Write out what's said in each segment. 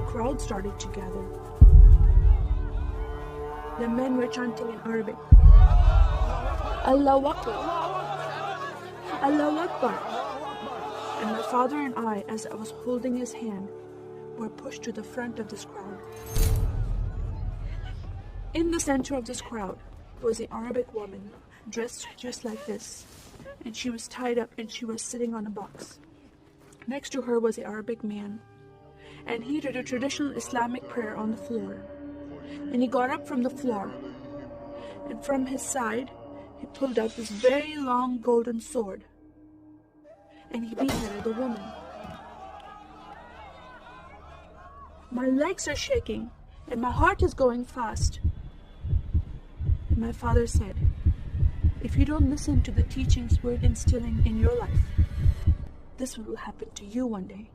crowd started to gather. The men were chanting in Arabic, "Allahu Akbar, Allahu Akbar." And my father and I, as I was holding his hand, were pushed to the front of this crowd. In the center of this crowd was an Arabic woman, dressed just like this, and she was tied up and she was sitting on a box. Next to her was an Arabic man, and he did a traditional Islamic prayer on the floor. And he got up from the floor, and from his side, he pulled out this very long golden sword, and he beheaded the woman. My legs are shaking, and my heart is going fast. And my father said, "If you don't listen to the teachings we're instilling in your life, this will happen to you one day."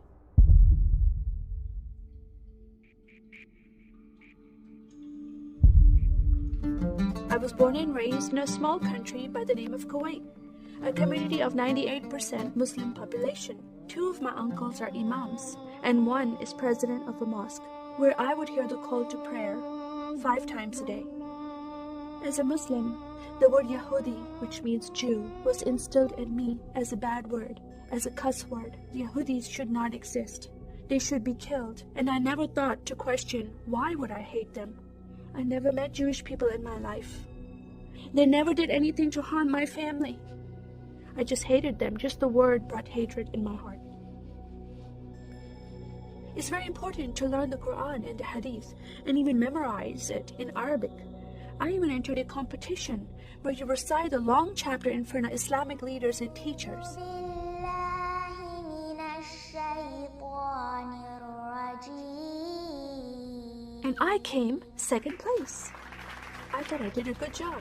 I was born and raised in a small country by the name of Kuwait, a community of 98% Muslim population. 2 of my uncles are imams, and 1 is president of a mosque, where I would hear the call to prayer 5 times a day. As a Muslim, the word Yahudi, which means Jew, was instilled in me as a bad word, as a cuss word. Yahudis should not exist. They should be killed, and I never thought to question why would I hate them. I never met Jewish people in my life. They never did anything to harm my family. I just hated them. Just the word brought hatred in my heart. It's very important to learn the Quran and the Hadith and even memorize it in Arabic. I even entered a competition where you recite a long chapter in front of Islamic leaders and teachers. And I came 2nd place. I thought I did a good job.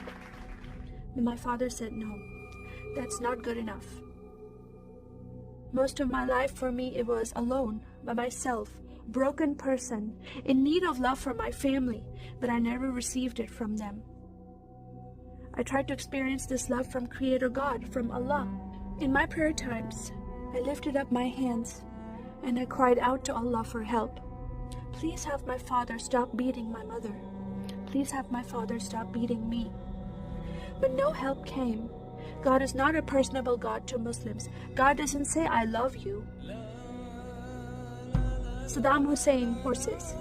But my father said, "No, that's not good enough." Most of my life for me, it was alone, by myself, broken person, in need of love from my family, but I never received it from them. I tried to experience this love from Creator God, from Allah. In my prayer times, I lifted up my hands and I cried out to Allah for help. Please have my father stop beating my mother. Please have my father stop beating me. But no help came. God is not a personable God to Muslims. God doesn't say, "I love you." Saddam Hussein forces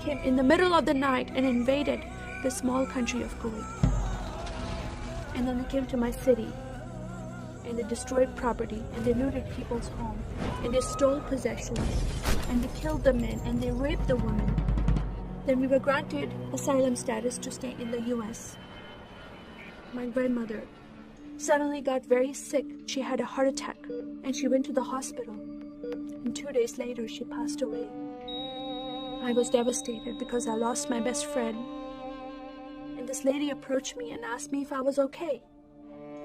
came in the middle of the night and invaded the small country of Kuwait. And then they came to my city and they destroyed property and they looted people's homes and they stole possessions and they killed the men and they raped the women. Then we were granted asylum status to stay in the US. My grandmother suddenly got very sick. She had a heart attack and she went to the hospital. And 2 days later, she passed away. I was devastated because I lost my best friend. And this lady approached me and asked me if I was okay.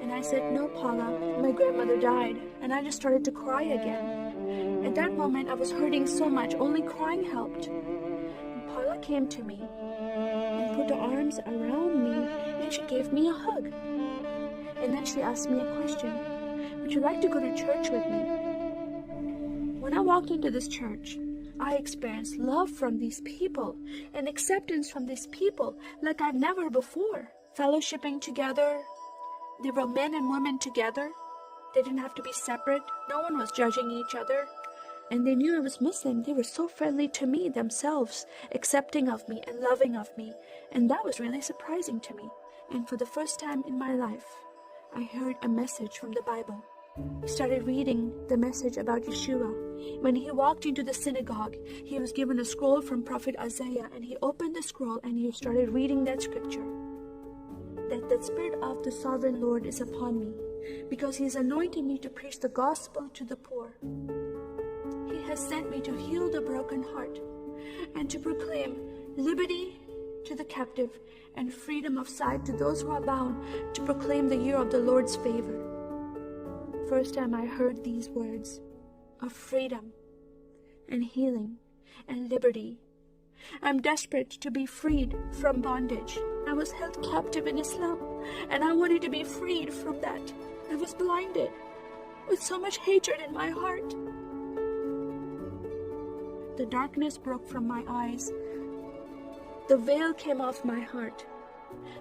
And I said, "No, Paula, my grandmother died." And I just started to cry again. At that moment, I was hurting so much, only crying helped. And Paula came to me and put her arms around me and she gave me a hug. And then she asked me a question, "Would you like to go to church with me?" When I walked into this church, I experienced love from these people and acceptance from these people like I've never before. Fellowshipping together. They were men and women together. They didn't have to be separate. No one was judging each other. And they knew I was Muslim. They were so friendly to me themselves, accepting of me and loving of me. And that was really surprising to me. And for the first time in my life, I heard a message from the Bible. I started reading the message about Yeshua. When he walked into the synagogue, he was given a scroll from Prophet Isaiah, and he opened the scroll and he started reading that scripture. That the Spirit of the Sovereign Lord is upon me, because he has anointed me to preach the gospel to the poor. He has sent me to heal the broken heart and to proclaim liberty to the captive and freedom of sight to those who are bound, to proclaim the year of the Lord's favor. First time I heard these words of freedom and healing and liberty. I'm desperate to be freed from bondage. I was held captive in Islam and I wanted to be freed from that. I was blinded with so much hatred in my heart. The darkness broke from my eyes. The veil came off my heart.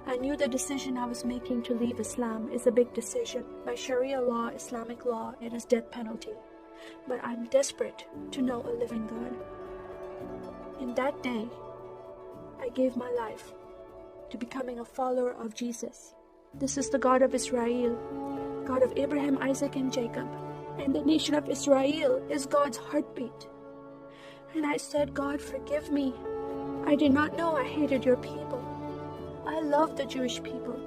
I knew the decision I was making to leave Islam is a big decision. By Sharia law, Islamic law, it is death penalty. But I'm desperate to know a living God. In that day, I gave my life to becoming a follower of Jesus. This is the God of Israel, God of Abraham, Isaac, and Jacob. And the nation of Israel is God's heartbeat. And I said, God, forgive me. I did not know I hated your people. I love the Jewish people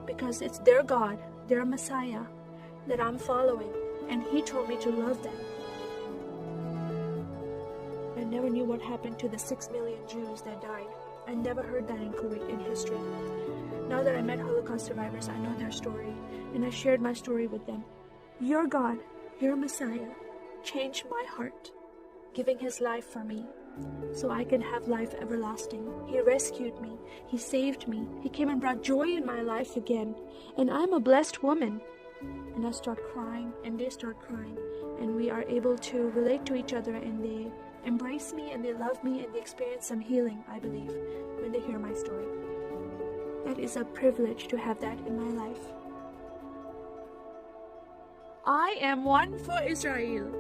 because it's their God, their Messiah that I'm following. And He told me to love them. I never knew what happened to the 6 million Jews that died. I never heard that in Kuwait in history. Now that I met Holocaust survivors, I know their story, and I shared my story with them. Your God, your Messiah, changed my heart, giving His life for me, so I can have life everlasting. He rescued me. He saved me. He came and brought joy in my life again. And I'm a blessed woman. And I start crying, and they start crying, and we are able to relate to each other, and they embrace me, and they love me, and they experience some healing, I believe, when they hear my story. That is a privilege to have that in my life. I am one for Israel.